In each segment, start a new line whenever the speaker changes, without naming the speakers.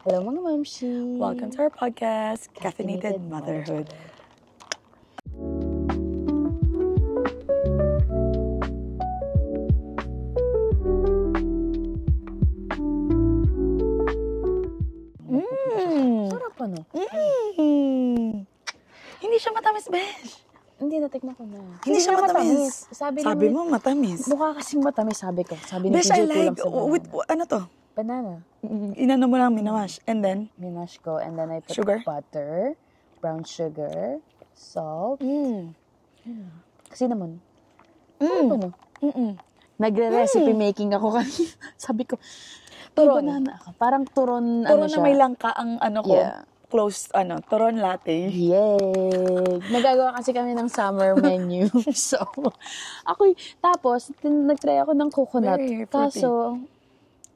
Hello mga mamshi!
Welcome to our podcast, Caffeinated Motherhood.
Sarap ano?
Hindi siya matamis, besh.
Hindi, natikman ko na.
Hindi siya matamis.
Sabi
mo matamis.
mukha kasing matamis, sabi ko. Sabi ni
Besh,
TJ
I
kulang
like,
sa banana.
with, ano to?
Banana.
Inano mo lang, minawash. And then?
Minash ko, and then I put
Sugar?
butter, brown sugar, salt, cinnamon. Ano? Nagre-recipe making ako kanina. Sabi ko,
Turon.
banana ako. Parang turon,
Turon
siya.
na may langka ang ano ko.
Yeah.
Close, turon latte.
Yay! Nagagawa kasi kami ng summer menu. So, tapos, nag-try ako ng coconut.
Very fruity.
Kaso,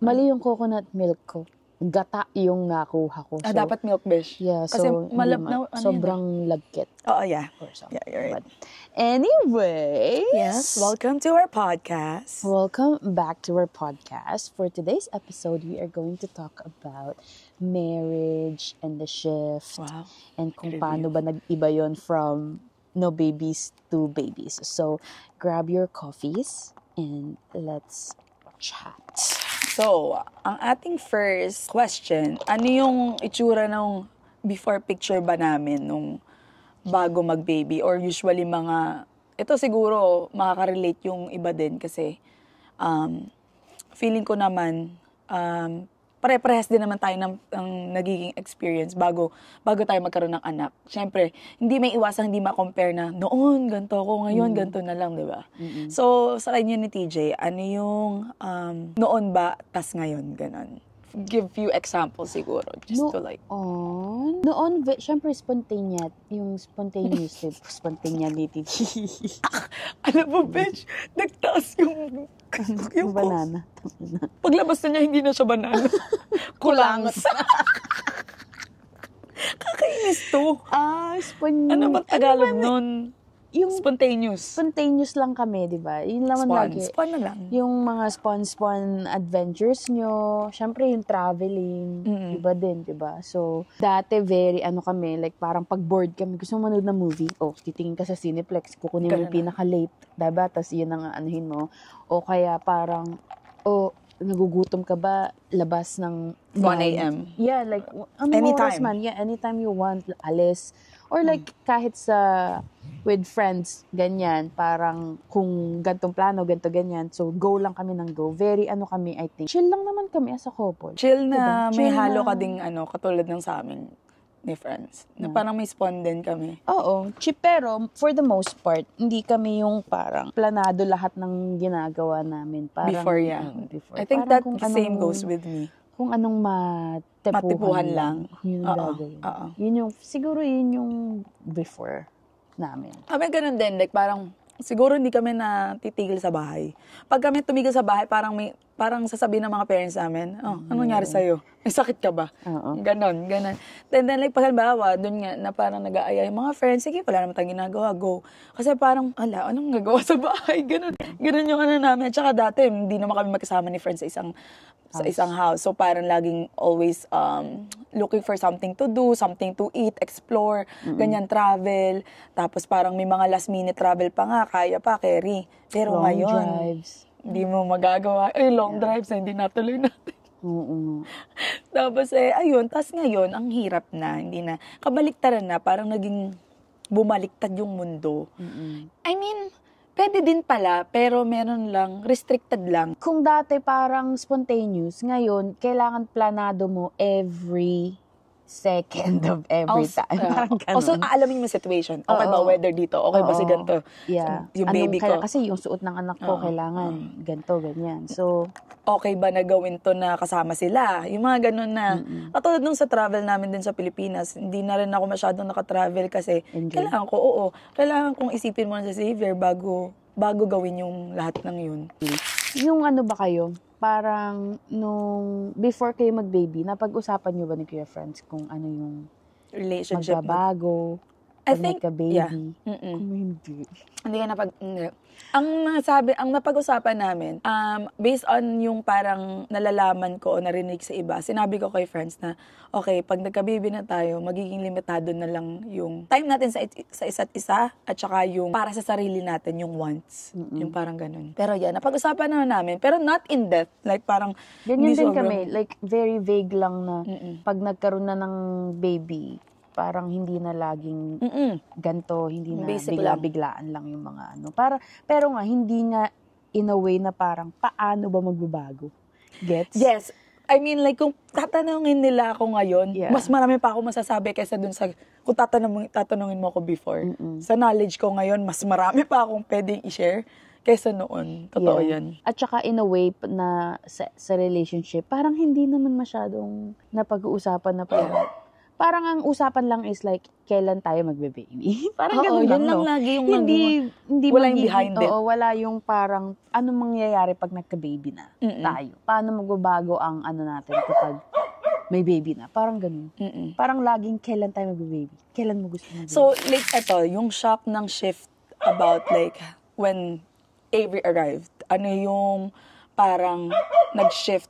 mali yung coconut milk ko. Gata yung nakuha ko. So,
Dapat milk, besh.
yeah,
Kasi
so, sobrang lagkit.
Oo, yeah.
Or something.
Yeah, you're right.
But anyway,
Yes, welcome to our podcast.
welcome back to our podcast. For today's episode, we are going to talk about marriage and the shift.
Wow.
And kung
Review.
paano ba nag-iba yon from no babies to babies. So, grab your coffees and let's chat.
So, ang ating first question, ano yung itsura ng before picture ba namin nung bago mag-baby? Or usually ito siguro makaka-relate yung iba din kasi feeling ko naman, pare-parehas din naman tayo ng nagiging experience bago tayo magkaroon ng anak. Siyempre, hindi may iwasang hindi ma-compare na noon, ganito ako, ngayon, ganito na lang, di ba? So, sa kanya ni TJ, ano yung noon ba, tas ngayon, ganon? Give few examples siguro, just to like...
Noon, syempre spontaneity.
Alam mo, bitch, nagtaas yung
Banana.
paglabas na niya, hindi na siya banana. Kulangot. Kakainis to. Ano ba Tagalog nun?
Yung
Spontaneous.
spontaneous lang kami, di ba? Yun naman lagi.
Spawn na lang.
Yung mga spawn adventures nyo, syempre yung traveling, iba din, di ba? So, dati very, kami, like parang pag bored kami, gusto mo manood ng movie, titingin ka sa Cineplex, kukunin mo yung pinaka-late, diba? Tapos yun ang anuhin mo. O kaya parang, nagugutom ka ba, labas ng
1 a.m.
Yeah, like,
Anytime.
oras man. Yeah, anytime you want, alis. Or like, kahit with friends, ganyan, parang kung gantong plano, ganyan. So, go lang kami ng go. Very, kami, I think. Chill lang naman kami as a couple.
Chill na,
Diba?
may
Chill
halo
na.
ka ding katulad ng sa amin ni friends. Na parang may spawn din kami.
Oo, pero for the most part, hindi kami yung parang planado lahat ng ginagawa namin. Parang,
Before, yeah.
Before.
I think
Parang
that
kung
the same
anong-
goes with me.
Kung anong
Matipuhan lang.
Yun ang gagawin.
Oo.
Siguro yun yung before namin.
Kami ganun din, like parang siguro hindi kami natitigil sa bahay. Pag kami tumigil sa bahay, parang sasabihin ng mga parents namin, anong nangyari sa'yo? May sakit ka ba?
Oo.
Ganon. Then like, pag halimbawa, dun nga, na parang nag-aaya yung mga friends, sige, wala naman tayong ginagawa, go. Kasi parang, anong gagawa sa bahay? Ganon yung namin. At saka dati, hindi naman kami magkasama ni friends sa isang house. So parang laging always looking for something to do, something to eat, explore, ganyan, travel. Tapos parang may mga last minute travel pa nga, kaya pa, carry. Pero
Long
ngayon,
drives.
hindi mo magagawa. Long drives na hindi natuloy natin.
Oo.
Tapos ayun, tas ngayon, ang hirap na, hindi na, kabaliktaran na, parang naging bumaliktad yung mundo. I mean, pwede din pala, pero meron lang, restricted lang.
Kung dati parang spontaneous, ngayon, kailangan planado mo every second of every time. Parang ganun.
Also, aalamin mo yung situation. Okay ba weather dito? Okay ba si ganito?
Yeah.
Yung baby ko.
Kasi yung suot ng anak ko, kailangan ganito, ganyan. So,
Okay ba na gawin to na kasama sila? Yung mga ganun na. Katulad nung sa travel namin din sa Pilipinas, hindi na rin ako masyadong nakatravel kasi kailangan kong isipin muna sa Xavier bago gawin yung lahat ng yun.
yung ba kayo? Parang nung before kayo mag-baby, napag-usapan nyo ba ni Kuya Friends kung ano yung
Relationship.
magbabago?
I
pag
think,
nagka-baby.
yeah.
Kung hindi.
Hindi ka hindi. Ang napag-usapan namin, based on yung parang nalalaman ko o narinig sa iba, sinabi ko kay friends na, okay, pag nagka-baby na tayo, magiging limitado na lang yung time natin sa isa't isa, at saka yung para sa sarili natin, yung wants. Yung parang ganun. Pero yan, napag-usapan namin, pero not in depth. Like parang,
Ganyan din kami. Like, very vague lang na pag nagkaroon na ng baby, parang hindi na laging ganto, hindi na
Basic
bigla-biglaan lang yung mga ano. Pero nga, hindi nga in a way na parang paano ba magbabago? Gets?
Yes. I mean, like, kung tatanungin nila ako ngayon, mas marami pa ako masasabi kaysa dun sa, kung tatanungin mo ako before. Sa knowledge ko ngayon, mas marami pa akong pwedeng i-share kaysa noon. Totoo yan.
At saka in a way na sa relationship, parang hindi naman masyadong napag-uusapan na parang ang usapan lang is like, kailan tayo magbe-baby? Parang ganun lang,
lang
no?
lagi yung
hindi
wala yung behind it.
Oo, wala yung parang, anong mangyayari pag nagka-baby na tayo? Paano magbabago ang ano natin kapag may baby na? Parang ganun. Parang laging, kailan tayo magbe-baby? Kailan mo gusto mag-baby?
So, like, eto, yung shock ng shift about like, when Avery arrived, ano yung parang nag-shift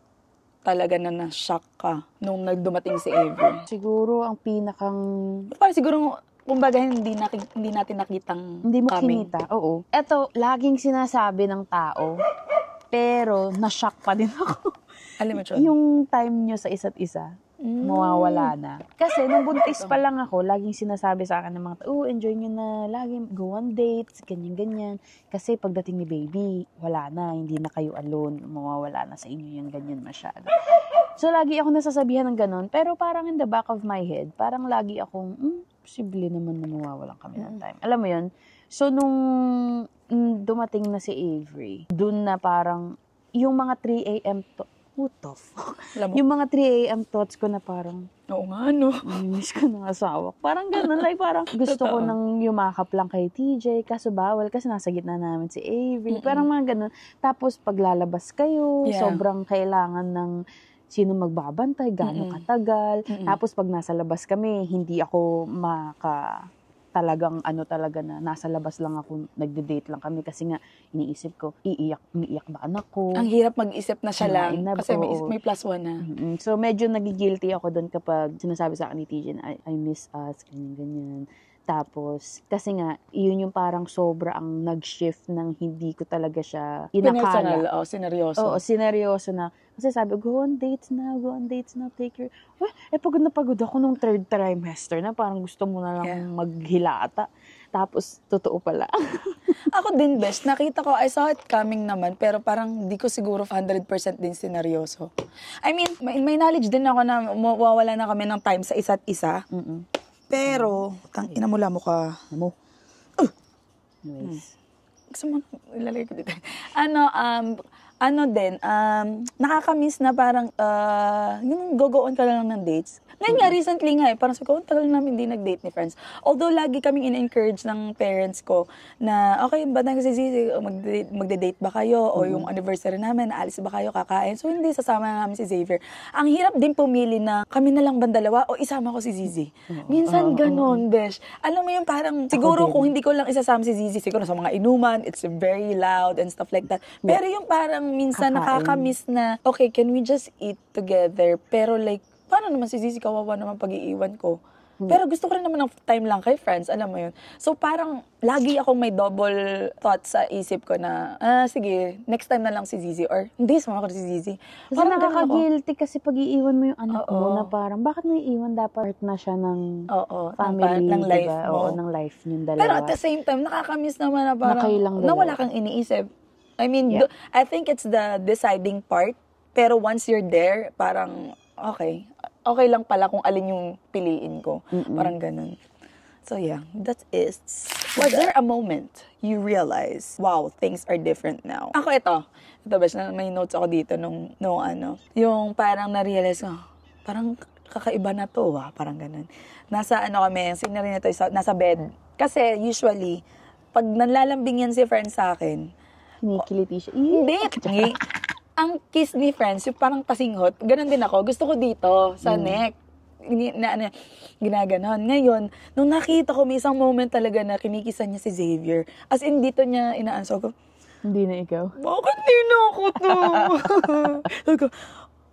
talaga na na-shock ka nung nagdumating si Avery?
Siguro ang pinakang...
Parang siguro, kumbaga, hindi natin nakitang
hindi mo
coming.
kinita, oo. Eto, laging sinasabi ng tao, pero na-shock pa din ako.
Alam mo, Chon?
Yung time nyo sa isa't isa, mawawala na. Kasi nung buntis pa lang ako, laging sinasabi sa akin ng mga tao, enjoy nyo na, laging go on dates, ganyan-ganyan. Kasi pagdating ni baby, wala na, hindi na kayo alone, mawawala na sa inyo yung ganyan masyado. So, lagi ako nasasabihan ng ganun, pero parang in the back of my head, parang lagi akong, posible naman na mawawalan kami ng time. Alam mo yun? So, nung dumating na si Avery, dun na parang, yung mga 3 a.m. Yung mga 3 a.m. thoughts ko na parang,
oo nga, no?
miss ko ng asawa. Parang ganun, like parang gusto ko nang yumakap lang kay TJ, kaso bawal kasi nasa gitna namin si Avery. Parang mga ganun. Tapos paglalabas kayo, sobrang kailangan ng sino magbabantay, gaano katagal. Tapos pag nasa labas kami, hindi ako talagang talaga na nasa labas lang ako, nagde-date lang kami kasi nga iniisip ko, umiiyak ba anak ko?
Ang hirap mag-isip na siya lang
Na,
kasi may plus one na.
So medyo nagigilty ako doon kapag sinasabi sa akin ni TJ na I miss us, ganyan. Tapos, kasi nga, yun yung parang sobra ang nag-shift ng hindi ko talaga siya inakala.
Sineryoso.
Oo, sineryoso na. Kasi sabi, go on dates na, take your... pagod na pagod ako nung 3rd trimester na, parang gusto mo na lang maghilata. Tapos, totoo pala.
Ako din, best. Nakita ko, I saw it coming naman, pero parang di ko siguro 100% din sineryoso. I mean, may knowledge din ako na mawawala na kami ng time sa isa't isa. Pero, ina mo ka.
Nice.
Gusto mo, ilalagay ko dito. Nakakamiss na parang, yung go-on ka lang ng dates. Ngayon nga, recently nga parang sabi ko, tagal namin hindi nag-date ni friends. Although, lagi kaming in-encourage ng parents ko na, okay, ba na kasi magde-date ba kayo? O yung anniversary namin, aalis ba kayo, kakain? So, hindi, sasama na namin si Xavier. Ang hirap din pumili na kami na lang ba dalawa o isama ko si Zizi. Minsan ganun, besh. Alam mo yung parang, siguro kung hindi ko lang isasama si Zizi, siguro sa mga inuman, it's very loud and stuff like that. Pero yung parang minsan nakakamiss na, okay, can we just eat together? Pero like, paano naman si Zizi, kawawa naman pag-iiwan ko. Pero gusto ko rin naman ng time lang kay friends, alam mo yun. So parang, lagi akong may double thoughts sa isip ko na, sige, next time na lang si Zizi. Or, hindi, sumama ko si Zizi.
Kasi nakaka-guilty kasi pag-iiwan mo yung anak mo na parang, bakit mo iiwan? Dapat na siya ng family,
ng life
diba?
mo.
Oo, ng life niyong dalawa.
Pero at the same time, nakakamiss naman na parang, na wala kang iniisip. I mean, I think it's the deciding part. Pero once you're there, parang, okay lang pala kung alin yung piliin ko. Parang ganun. So yeah, that is... Was there a moment you realize, wow, things are different now? Ako ito ba, may notes ako dito nung yung parang na-realize ko, parang kakaiba na to, parang ganun. Nasa kami, scenery na to, nasa bed. Kasi usually, pag nanlalambing yan si friend sa akin,
kinikiliti siya.
Hindi. Ang kiss ni friends, yung parang pasinghot, ganun din ako. Gusto ko dito, sa neck. ginaganon. Ngayon, nung nakita ko, may isang moment talaga na kinikisan niya si Xavier. As in, dito niya inaanso ko,
Hindi na ikaw.
bakit di na ako to? Sabi ko,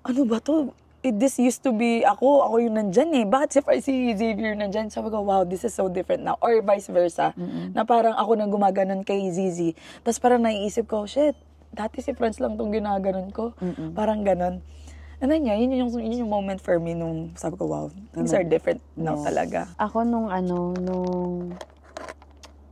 ano ba to? This used to be ako yung nandyan eh. Bakit si Xavier nandyan? Sabi ko, wow, this is so different now. Or vice versa. Na parang ako nang gumaganon kay Zizi. Tapos parang naiisip ko, shit, dati si Franz lang tong ginaganon ko. Parang ganon. And then yun yung moment for me nung sabi ko, wow, things are different now talaga.
Ako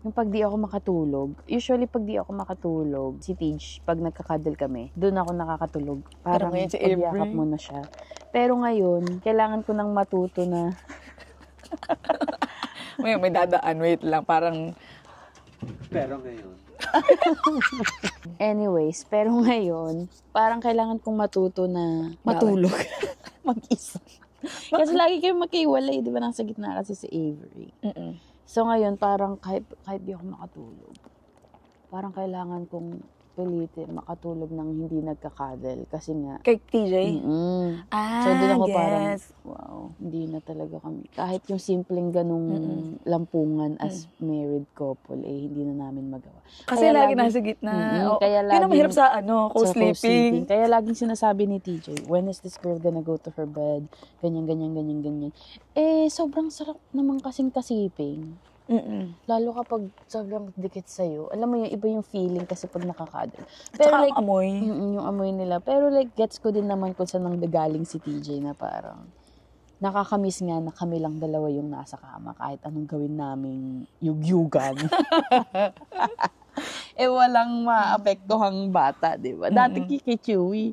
yung pag di ako makatulog, usually pag di ako makatulog, si Tej, pag nagkakadal kami, doon ako nakakatulog. Parang
si
pagyakap mo na siya. Pero ngayon, kailangan ko nang matuto na...
may dadaan, wait lang, parang...
Pero ngayon.
Anyways, pero ngayon, parang kailangan kong matuto na matulog. Mag-isa. Kasi lagi kayo magkaiwalay, di ba? Nasa gitna kasi si Avery. So ngayon, parang kahit di ako makatulog, parang kailangan kong pilitin makatulog ng hindi nagkakadal. Kasi nga...
Kay TJ?
So doon ako parang, wow, hindi na talaga kami. Kahit yung simpleng ganung lampungan as married couple, hindi na namin magawa.
Kasi lagi nasa gitna. Kaya lagi... Yun ang mahirap sa co-sleeping.
Kaya laging sinasabi ni TJ, when is this girl gonna go to her bed? Ganyan. Sobrang sarap naman kasing kasiping. Lalo kapag sobrang dikit sa'yo. Alam mo yung iba yung feeling kasi pag nakakadal. Pero
tsaka
like,
amoy.
Yung amoy nila. Pero like, gets ko din naman kung saan nang gagaling si TJ na parang nakakamiss nga na kami lang dalawa yung nasa kama kahit anong gawin naming yugyugan. Walang maapektuhang bata, di ba? Dati kay Chewy.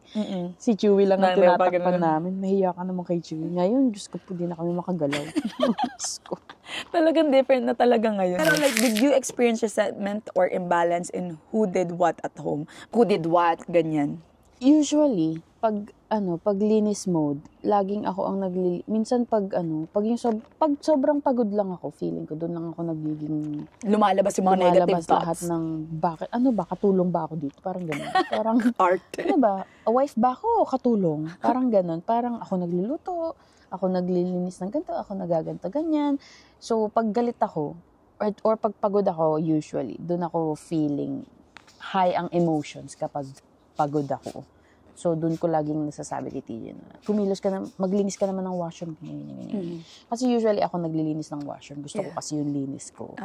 Si Chewy lang ang tinatakpan namin. Mahiya ka naman kay Chewy. Ngayon, Diyos ko po, di na kami makagalaw. Diyos ko.
Talagang different na talaga ngayon. Pero like, did you experience resentment or imbalance in who did what at home? Who did what? Ganyan.
Usually, pag linis mode, laging ako ang minsan pag sobrang pagod lang ako, feeling ko, doon lang ako nagiging
lumalabas yung mga negative thoughts.
Lahat ng, katulong ba ako dito? Parang gano'n. Parang,
arte.
Ano ba? A wife ba ako o katulong? Parang gano'n. Parang ako nagluluto, ako naglilinis ng ganito, ako nagaganto, ganyan. So, pag galit ako, or pag pagod ako, usually, doon ako feeling high ang emotions kapag pagod ako. So, doon ko laging nasasabi kay TJ na, maglinis ka naman ng washroom. Ganyan. Kasi usually ako naglilinis ng washroom. Gusto ko kasi yung linis ko.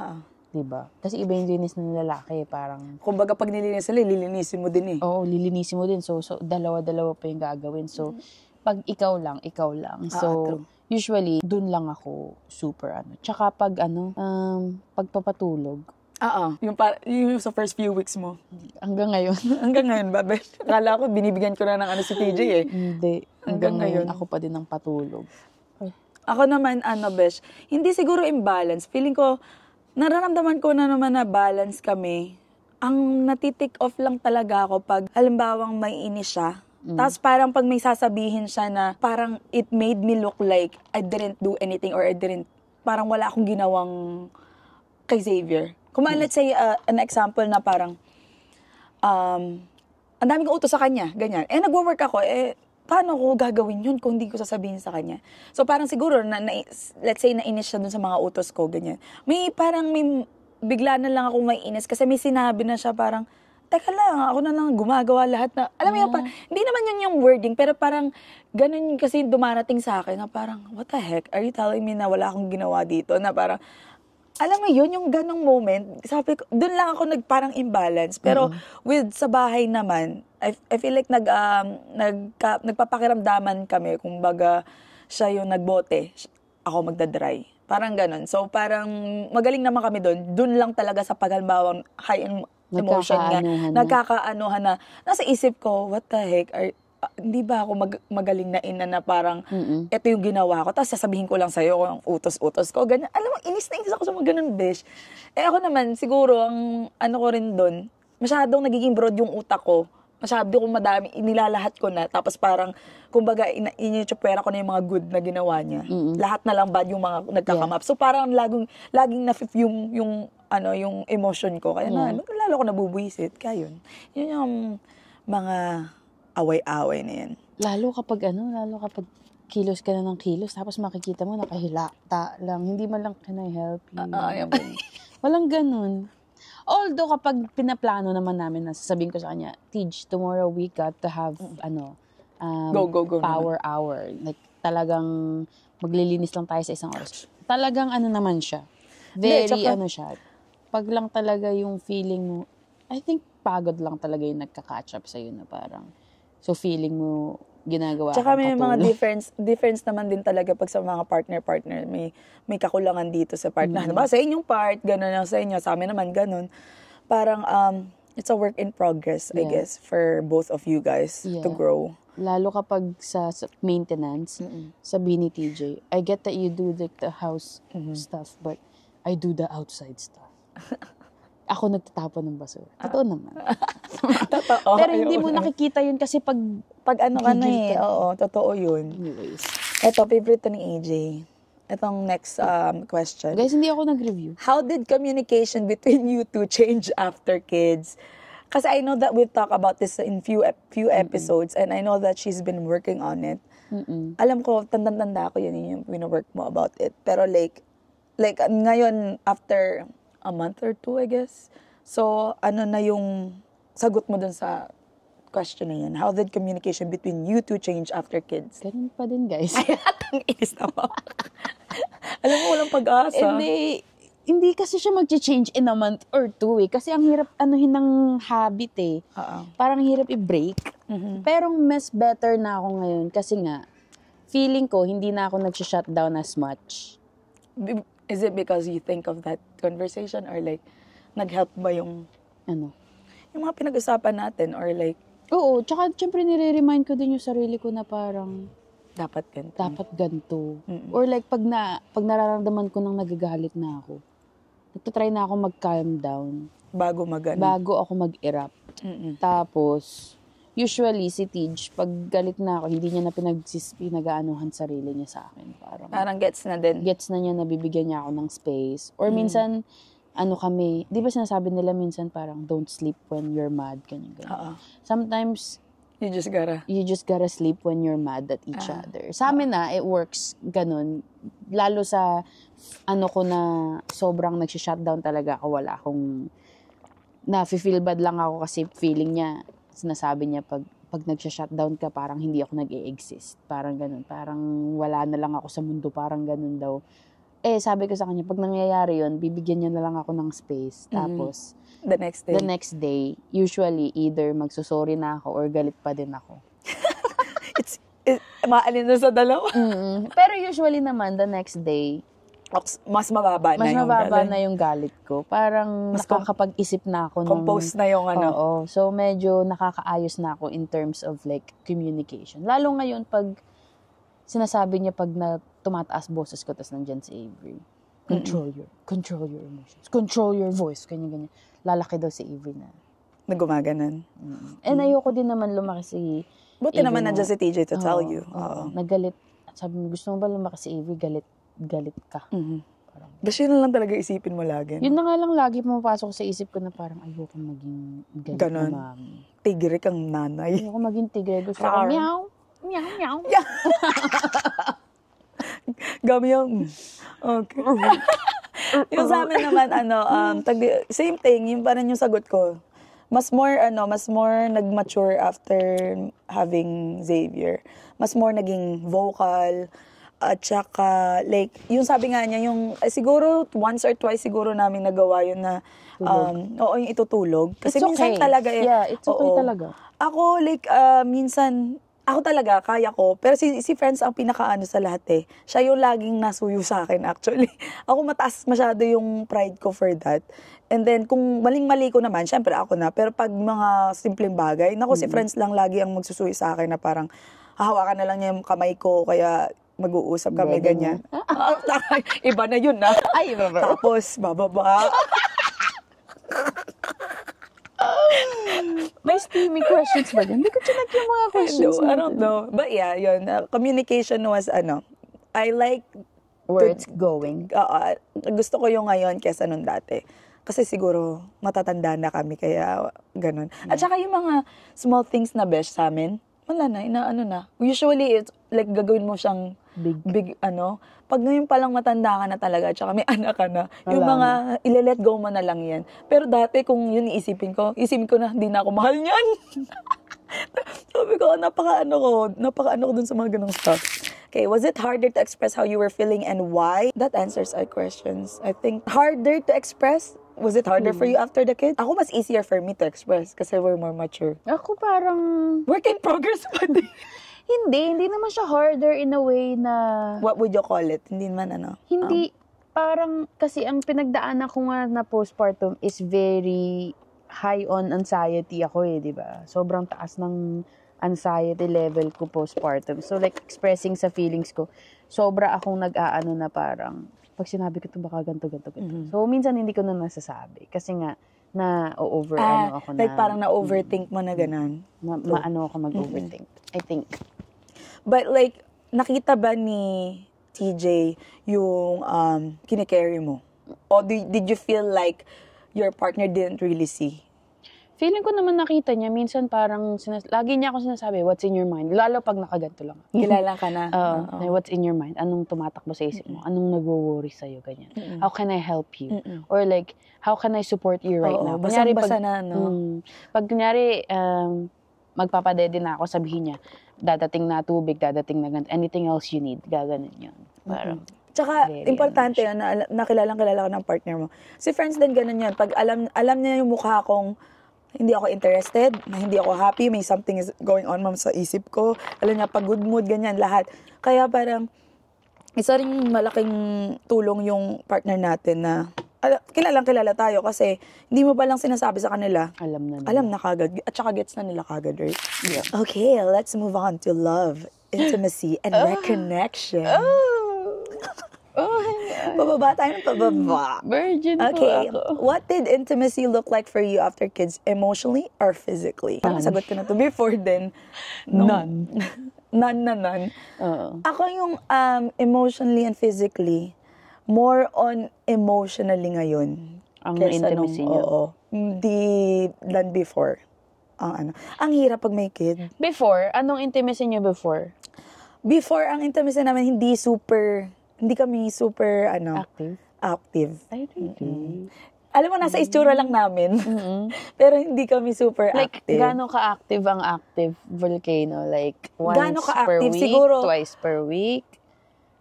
Diba? Kasi iba yung linis ng lalaki. Parang...
Kumbaga pag nilinis sila, lilinisin mo din eh.
Oo, lilinisin mo din. So dalawa-dalawa pa yung gagawin. So, pag ikaw lang. So, usually, doon lang ako super Tsaka pag pagpapatulog.
Yung sa first few weeks mo.
Hanggang ngayon.
Hanggang ngayon ba, Besh? Akala ko, binibigyan ko na ng si TJ eh.
Hindi. Hanggang ngayon, ako pa din ang patulog.
Ako naman, Besh, hindi siguro imbalance. Feeling ko, nararamdaman ko na naman na balance kami. Ang natitik off lang talaga ako pag halimbawang may inis siya. Tapos parang pag may sasabihin siya na parang it made me look like I didn't do anything or parang wala akong ginawang kay Xavier. Let's say, an example na parang, ang dami kong utos sa kanya, ganyan. Nagwo-work ako, paano ko gagawin yun kung hindi ko sasabihin sa kanya? So, parang siguro, let's say, nainis siya dun sa mga utos ko, ganyan. Bigla na lang ako maiinis kasi may sinabi na siya parang, teka lang, ako na lang gumagawa lahat na, alam mo yun, hindi naman yun yung wording, pero parang, ganun kasi dumarating sa akin na parang, what the heck, are you telling me na wala akong ginawa dito? Na parang, alam mo yun, yung ganong moment, sabi ko, doon lang ako parang imbalance. Pero sa bahay naman, I feel like nagpapakiramdaman kami. Kumbaga, siya yung nagbote, ako magdadry. Parang ganon. So, parang magaling naman kami doon. Doon lang talaga sa paghalbawang high emotion nga. Nagkakaanuhan na. Nasa isip ko, what the heck, hindi ba ako magaling na ina na parang ito yung ginawa ko, tapos sasabihin ko lang sa'yo kung utos-utos ko, ganyan. Alam mo, inis ako sa mga ganun, Besh. Ako naman, siguro, ang ko rin doon, masyadong nagiging broad yung utak ko. Masyado kong madami, inilalahat ko na, tapos parang, kumbaga, initsupera ko na yung mga good na ginawa niya. Lahat na lang bad yung mga nagkakamap. So, parang laging na-fif yung emotion ko. Kaya lalo ko nabubuisit. Kaya yun. Yun yung mga away-away na yan.
Lalo kapag kilos ka na ng kilos, tapos makikita mo nakahilata lang. Hindi man lang, can I help you? Walang ganun. Although kapag pinaplano naman namin na sasabihin ko sa kanya, Tej, tomorrow we got to have,
Go
power hour. Like, talagang maglilinis lang tayo sa isang oras. Talagang naman siya. Very, siya. Pag lang talaga yung feeling mo, I think pagod lang talaga yung nagka-catch up sa'yo na parang, so feeling mo, ginagawa
Tsaka may
katulong.
mga difference naman din talaga pag sa mga partner, may kakulangan dito sa partner. Diba? Sa inyong part, gano'n lang sa inyo. Sa amin naman, gano'n. Parang, it's a work in progress, I guess, for both of you guys to grow.
Lalo kapag sa maintenance, sabi ni TJ, I get that you do the house stuff, but I do the outside stuff. Ako nagtatapon ng basura. Totoo naman.
Totoo.
Pero hindi mo nakikita yun kasi pag
ano ka na eh. Oo, totoo yun.
Anyways.
Ito, favorite to ni AJ. Itong next question.
Guys, hindi ako nag-review.
How did communication between you two change after kids? Kasi I know that we've talked about this in few episodes and I know that she's been working on it. Alam ko, tanda ako yun yung wino-work mo about it. Pero like ngayon, after a month or two, I guess. So, ano na yung sagot mo dun sa question na yan? How did communication between you two change after kids?
Ganun pa din, guys.
Ang inis naman. Alam mo, walang pag-asa.
Hindi kasi siya mag-change in a month or two eh. Kasi ang hirap anuhin ng habit eh. Parang hirap i-break. Pero mas better na ako ngayon kasi nga, feeling ko, hindi na ako nag-shutdown as much.
Is it because you think of that conversation or like, nag-help ba yung, yung mga pinag-usapan natin or like,
oo, tsaka syempre nire-remind ko din yung sarili ko na parang,
dapat ganito.
Dapat ganito. Or like, pag nararamdaman ko nang nagagalit na ako, nagtatry na ako mag-calm down.
Bago ako
mag-erupt. Tapos, usually, si Tej, pag galit na ako, hindi niya na pinag-aanuhan sarili niya sa akin.
Parang gets na din.
Gets na niya, nabibigyan niya ako ng space. Or minsan, di ba sinasabi nila minsan parang, don't sleep when you're mad, ganyan. Sometimes,
you just gotta
sleep when you're mad at each other. Sa amin it works ganun. Lalo sa, ko na sobrang nag-shutdown talaga ako, wala akong, na-feel bad lang ako kasi feeling niya, sinasabi niya pag nag-shutdown ka, parang hindi ako nag-e-exist. Parang ganun. Parang wala na lang ako sa mundo. Parang ganun daw. Sabi ko sa kanya, pag nangyayari yun, bibigyan niya na lang ako ng space. Tapos,
the next day,
usually, either magsusorry na ako or galit pa din ako.
Maalin na sa dalawa.
Pero usually naman, the next day,
mas mababa
na yung galit ko. Parang nakakapag-isip na ako.
Compose na yung
Oo. So, medyo nakakaayos na ako in terms of like communication. Lalo ngayon, pag sinasabi niya pag tumataas boses ko, tas nandyan si Avery. Control your emotions. Control your voice. Ganyan. Lalaki daw si Avery na.
Nagumaganan.
And ayoko din naman lumaki si
Buti naman nandiyan si TJ to tell you.
Nagalit. Sabi mo, gusto mo ba lumaki si Avery? Galit ka.
Kasi yun lang talaga isipin mo lagi.
Yun na nga lang lagi pumapasok sa isip ko na parang ayoko maging galit
ganon
na mami.
Tigre kang nanay.
Ayoko maging tigre. Gusto ko meow. Meow.
Gamyang. Okay. Yung sa amin naman, same thing, yung parang yung sagot ko. Mas more nag-mature after having Xavier. Mas more naging vocal. At saka, like, yung sabi nga niya, yung, siguro, once or twice siguro namin nagawa yun na, yung itutulog. Kasi minsan talaga
Yeah, it's okay talaga.
Ako, like, minsan, ako talaga, kaya ko. Pero si Friends ang pinakaano sa lahat eh. Siya yung laging nasuyo sa akin, actually. Ako mataas masyado yung pride ko for that. And then, kung maling-mali ko naman, syempre ako na. Pero pag mga simpleng bagay, si Friends lang lagi ang magsusuyo sa akin na parang, hahawakan na lang niya yung kamay ko, kaya mag-uusap kami, ganyan. Iba na yun, na.
Ay, iba.
Tapos, bababa.
May steamy questions ba dyan? Hindi ko chinak yung mga questions.
I don't know. But yeah, yun. Communication was, I like
where it's going.
Gusto ko yung ngayon kesa nung dati. Kasi siguro, matatanda na kami, kaya ganun. At saka yung mga small things na besh sa amin, wala na, na. Usually, like, gagawin mo siyang big pag ngayon palang matanda ka na talaga, tsaka may anak ka na, yung mga ile-let go mo na lang yan. Pero dati, kung yun isipin ko na, hindi na ako mahal niyan. Sabi ko, napaka-ano ko dun sa mga ganong stuff. Okay, was it harder to express how you were feeling and why? That answers our questions. I think, harder to express? Was it harder for you after the kid? Ako, mas easier for me to express kasi we're more mature.
Ako parang...
Work in progress pa din.
Hindi naman siya harder in a way na...
What would you call it? Hindi man
Hindi, parang, kasi ang pinagdaanan ko nga na postpartum is very high on anxiety ako di ba? Sobrang taas ng anxiety level ko postpartum. So like, expressing sa feelings ko, sobra akong nag-aano na parang, pag sinabi ko ito baka ganito. Mm-hmm. So, minsan hindi ko na nasasabi. Kasi nga, na-over ako na...
Like parang na-overthink mo na ganun.
Ako mag-overthink. I think.
But like, nakita ba ni TJ yung kine-carry mo? Or did you feel like your partner didn't really see?
Feeling ko naman nakita niya. Minsan parang, lagi niya ako sinasabi, what's in your mind? Lalo pag nakaganto lang.
Kilala ka na.
What's in your mind? Anong tumatakbo sa isip mo? Anong nagwo-worry sa'yo? Ganyan. How can I help you? Or like, how can I support you right now?
Basang-basa na, no?
Pag kunyari, magpapadede na ako, sabihin niya, dadating na tubig, dadating na ganito. Anything else you need, gaganon yun. Parang,
tsaka, importante yun, na kilalang-kilala ka ng partner mo. Si friends din ganun yun. Pag alam niya yung mukha kong hindi ako interested, na hindi ako happy, may something is going on sa isip ko. Alam niya, pag good mood, ganyan, lahat. Kaya parang, isa rin malaking tulong yung partner natin na kilalang-kilala tayo kasi hindi mo ba lang sinasabi sa kanila, alam na kagad. At saka gets na nila kagad, right?
Yeah.
Okay, let's move on to love, intimacy, and reconnection. Pababa tayo ng pababa.
Virgin
okay.
po ako.
What did intimacy look like for you after kids, emotionally or physically? Sagot ko na to before then.
None.
None. Ako yung emotionally and physically, more on emotionally ngayon.
Ang intimacy niyo?
Oo. Hindi than before. Ang hirap pag may kid.
Before? Anong intimacy niyo before?
Before, ang intimacy namin, hindi kami super, active.
I really.
Alam mo, nasa istura lang namin. Pero hindi kami super
like,
active.
Gaano ka-active ang active volcano? Like, once per week?
Siguro,
twice per week?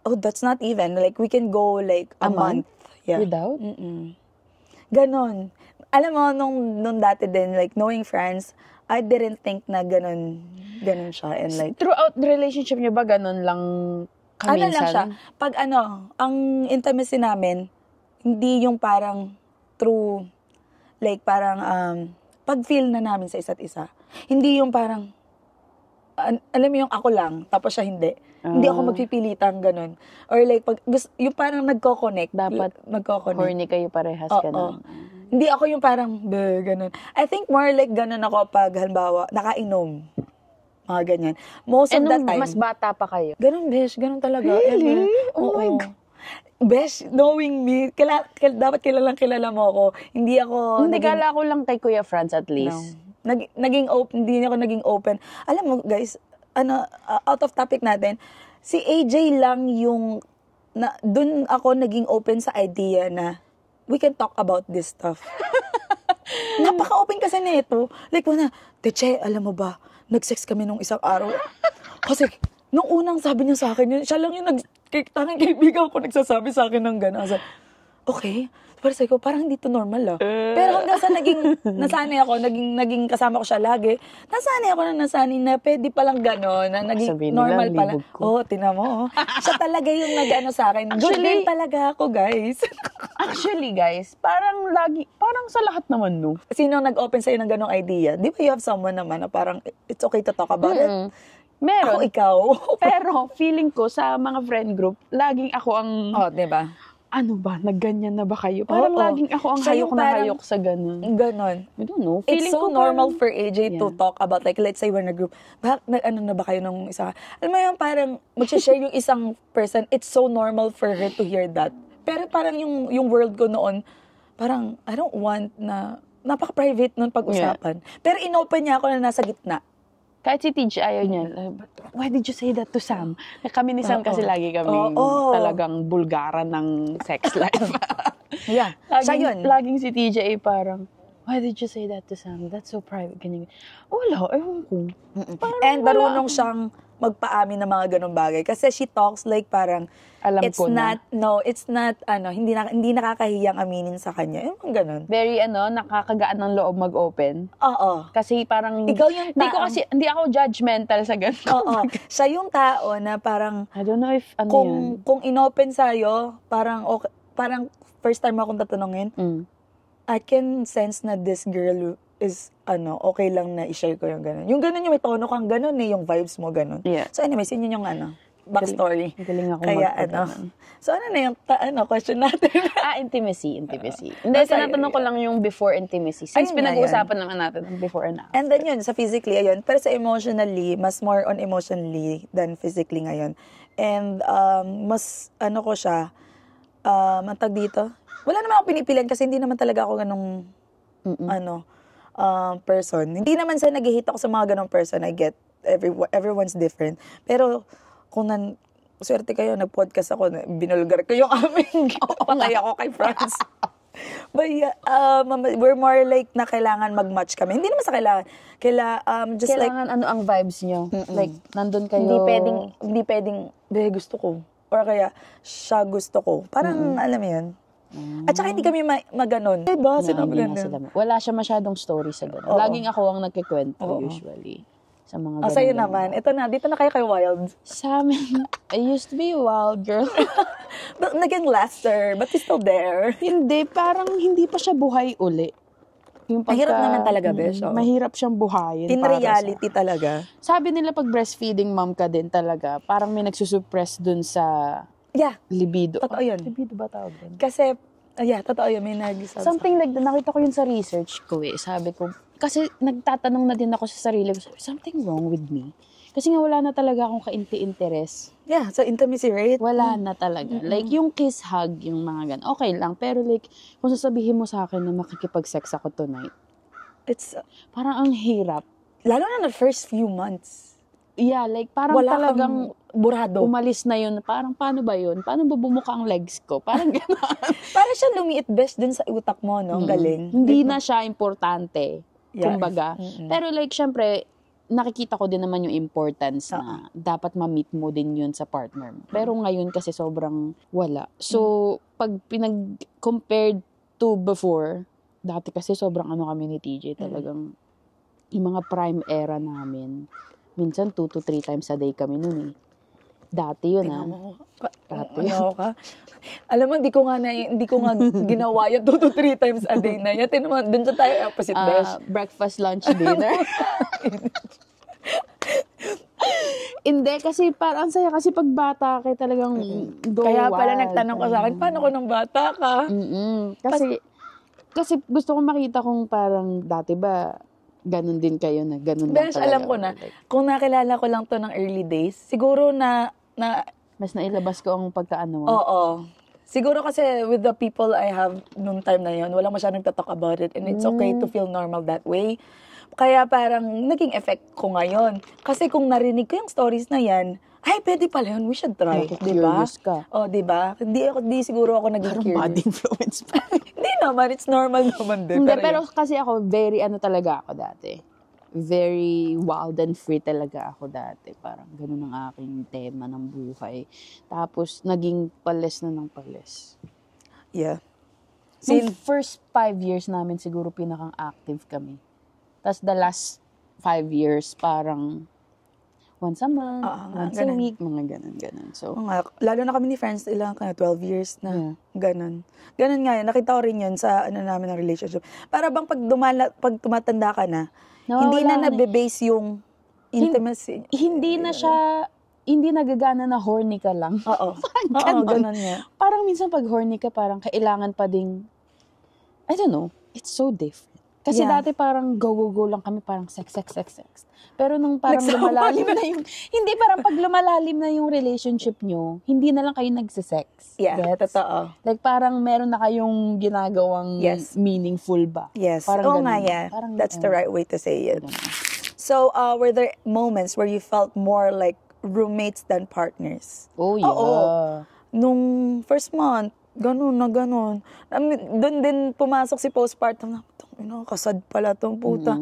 Oh, that's not even. Like, we can go like a month. Yeah.
Without?
Ganon. Alam mo, nung dati din, like, knowing friends, I didn't think na ganon siya. And like,
throughout the relationship niyo ba, ganon lang kaminsan?
Lang siya. Pag ang intimacy namin, hindi yung parang true, like parang, pag feel na namin sa isa't isa. Hindi yung parang, alam mo yung ako lang, tapos siya hindi. Hindi ako magpipilitan, ganun. Or like, yung parang nagko-connect.
Dapat
magko-connect.
Horny kayo parehas ka na.
Hindi ako yung parang, ganun. I think more like ganun ako pag, halimbawa, nakainom. Mga ganyan. Most of the time.
Mas bata pa kayo?
Ganun, besh. Ganun talaga.
Really? Oh my God.
Besh, knowing me, dapat kilala mo ako. Hindi ako...
Kala ko lang kay Kuya Franz at least.
No. Naging open, hindi ako naging open. Alam mo, guys, out of topic natin, si AJ lang yung... Dun ako naging open sa idea na we can talk about this stuff. Napaka-open kasi nito. Like, Teche, alam mo ba, nag-sex kami nung isang araw. Kasi, nung unang sabi niya sa akin, siya lang yung tanging kaibigan ko nagsasabi sa akin ng gano'n. Okay. Pero sabi ko, parang hindi to normal Pero hanggang sa nasanay ako, naging kasama ko siya lagi, nasanay na pwede palang gano'n, na naging sabihin normal pala. Tinan mo. Siya talaga yung nag-ano sa akin. Good girl talaga ako, guys.
Actually, guys, parang sa lahat naman, no?
Sino nag-open sa'yo ng ganong idea? Di ba you have someone naman na parang it's okay to talk about it?
Meron.
Ako, ikaw.
Pero, feeling ko sa mga friend group, laging ako ang...
di ba?
Ano ba? Nagganyan na ba kayo? Parang laging ako ang hayok na hayok sa ganun.
Ganon.
I don't know.
It's so normal for AJ to talk about, like, let's say we're in a group. Ano na ba kayo nung isa? Alam mo yung parang mag-share yung isang person, it's so normal for her to hear that. Pero parang yung world ko noon, parang, I don't want na, napaka-private nun pag-usapan. Pero inopen niya ako na nasa gitna.
Kahit si TJ ayaw niya, why did you say that to Sam? Kami ni Sam kasi lagi kami talagang bulgaran ng sex life.
Yeah.
Laging si TJ parang, why did you say that to Sam? That's so private. Ganyan. Wala, ewan ko.
And marunong siyang magpaamin ng mga ganong bagay. Kasi she talks like parang, it's not, hindi nakakahiyang aminin sa kanya. Yung ganon.
Very, nakakagaan ng loob mag-open.
Oo.
Kasi parang,
ikaw yung
hindi ako judgmental sa ganun.
Oo. Siya yung tao na parang,
I don't know if,
kung inopen sa'yo, parang, okay, parang first time akong tatanungin, I can sense na this girl is, okay lang na i-share ko yung ganun. Yung ganun yung may tono kang ganun yung vibes mo ganun.
Yeah.
So anyways, yun yung backstory.
Galing ako
kaya So ano na yung, question natin?
Intimacy. Hindi, tinatanong ko lang yung before intimacy. Since pinag-uusapan naman natin ng before and after.
And then yun, sa physically, ayun. Pero sa emotionally, mas more on emotionally than physically ngayon. And mas, ko siya, matag dito. Wala naman ako pinipilian kasi hindi naman talaga ako ganong, person. Hindi naman sa nag-hit ako sa mga ganong person. I get, everyone's different. Pero, kung swerte kayo, nag-podcast ako, binulgar ko yung aming patay ako kay Franz. But yeah, we're more like na kailangan mag-match kami. Hindi naman sa kailangan. Just
kailangan like, ang vibes nyo. Like, nandun kayo.
Hindi pwedeng, gusto ko. Or kaya, siya gusto ko. Parang, alam mo yun. At saka hindi kami maganon. Diba?
Wala siya masyadong story sa gano'n. Laging ako ang nagkikwento usually. Sa mga ganun.
Sa'yo naman. Ito na, dito na kayo kay Wild.
Sa amin, I used to be a wild girl.
Naging Lester, but he's still there.
Hindi, parang hindi pa siya buhay uli.
Mahirap naman talaga, Besh.
Mahirap siyang buhayin.
In reality talaga.
Sabi nila pag breastfeeding mom ka din talaga, parang may nagsusuppress dun sa libido.
Totoo yun.
Libido ba tawag din?
Kasi, totoo yun. May nagsasabi.
Something like that. Nakita ko yun sa research ko Sabi ko, kasi nagtatanong na din ako sa sarili ko, something wrong with me? Kasi nga wala na talaga akong ka-interest.
Yeah, so intimacy, right?
Wala na talaga. Like, yung kiss, hug, yung mga ganun. Okay lang. Pero like, kung sasabihin mo sa akin na makikipag-sex ako tonight,
it's
parang ang hirap.
Lalo na the first few months.
Yeah, like, parang
wala
talagang
burado.
Umalis na yun. Parang, paano ba yun? Paano ba bumuka ang legs ko? Parang gano'n.
Parang siya lumiit best dun sa utak mo, no? Galing.
Hindi na siya importante.
Yeah.
Kumbaga. Pero like, syempre, nakikita ko din naman yung importance na dapat ma-meet mo din yun sa partner mo. Pero ngayon kasi sobrang wala. So, pag pinag-compared to before, dati kasi sobrang kami ni TJ talagang yung mga prime era namin. Minsan 2 to 3 times a day kami nun Dati yun Dati yun.
Alam mo, hindi ko nga ginawa yun 2 to 3 times a day na yan. Dun sa tayo opposite dash.
Breakfast, lunch, dinner. Hindi, kasi parang saya. Kasi pag bata ka talagang
kaya pala nagtanong ka sa akin, paano ko nung bata ka?
Kasi gusto ko makita kung parang dati ba ganun din kayo na ganun lang talaga.
Alam ko na, kung nakilala ko lang to ng early days, siguro na
mas nailabas ko ang pagkaano mo.
Oo. Siguro kasi with the people I have nung time na yun, wala masyadong talk about it and it's okay to feel normal that way. Kaya parang naging effect ko ngayon. Kasi kung narinig ko yung stories na yan, ay, pwede pala yun, we should try. Diba? Diba? Hindi siguro ako naging curious.
Parang bad influence pa.
Hindi naman, it's normal naman din.
Hindi, pero kasi ako, very talaga ako dati. Very wild and free talaga ako dati. Parang ganun ang aking tema ng buhay. Tapos, naging pales na ng pales.
Yeah.
Yung first 5 years namin, siguro pinakang active kami. Tapos, the last 5 years, parang once a month, once a week, mga ganun. So,
lalo na kami ni friends, 12 years na, ganun. Ganun nga yun, nakita ko rin yun sa namin ng relationship. Para bang pag tumatanda ka na, hindi na nabe-base yung intimacy.
Hindi na siya, hindi nagagana na horny ka lang.
Oo, ganun nga.
Parang minsan pag horny ka, parang kailangan pa ding, I don't know, it's so different. Kasi dati parang go lang kami, parang sex. Pero nung parang lumalalim na yung, hindi parang pag lumalalim na yung relationship nyo, hindi na lang kayo nagsisex.
Yeah, totoo.
Like parang meron na kayong ginagawang meaningful ba?
Yes.
Parang
nga, yeah. That's the right way to say it. So, were there moments where you felt more like roommates than partners?
Oh, yeah.
Oo. Nung first month, ganun na ganun. Doon din pumasok si postpartum na, kasad pala tong puta.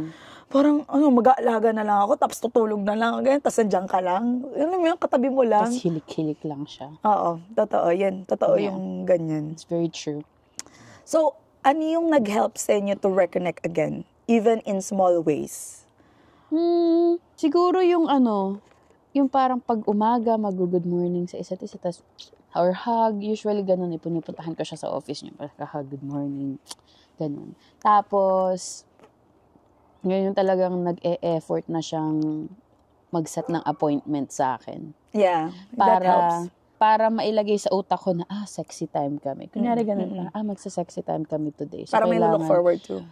Parang, mag-aalaga na lang ako, tapos tutulog na lang, ganyan, tapos nandiyan ka lang. Alam mo yun, katabi mo lang.
Tapos hilik-hilik lang siya.
Oo, totoo yan. Totoo yung ganyan.
It's very true.
So, ano yung nag-help sa inyo to reconnect again, even in small ways?
Siguro yung yung parang pag umaga, mag-good morning sa isa't isa, tas, or hug, usually ganun, pupuntahan ko siya sa office niya, pagka-hug, good morning, ganun. Tapos, ngayon talagang nag-e-effort na siyang mag-set ng appointment sa akin.
Yeah, that helps.
Para mailagay sa utak ko na, sexy time kami. Kunyari ganun, magsa-sexy time kami today. So,
para may look forward to.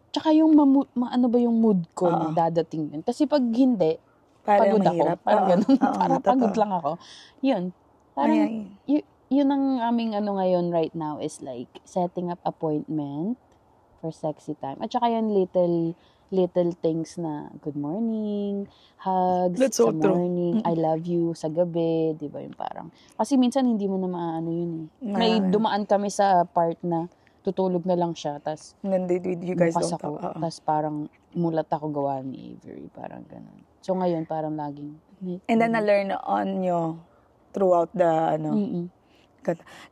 Tsaka yung ano ba yung mood ko na dadating yun. Kasi pag hindi, pagod
mahirap.
ako. Parang ganun. Parang
totoo.
pagod lang ako. Yun. Parang, yun ang aming ngayon right now is like, setting up appointment for sexy time. At saka yung little things na good morning, hugs
so
sa morning, I love you sa gabi, di ba yung parang. Kasi minsan hindi mo na maano yun eh. May dumaan kami sa part na tutulog na lang siya, tas
and then you guys
bukas
don't
ako,
talk.
tas parang mulat ako gawa ni Avery, parang ganun. So ngayon parang laging
And then na-learn on nyo throughout the
Mm-mm.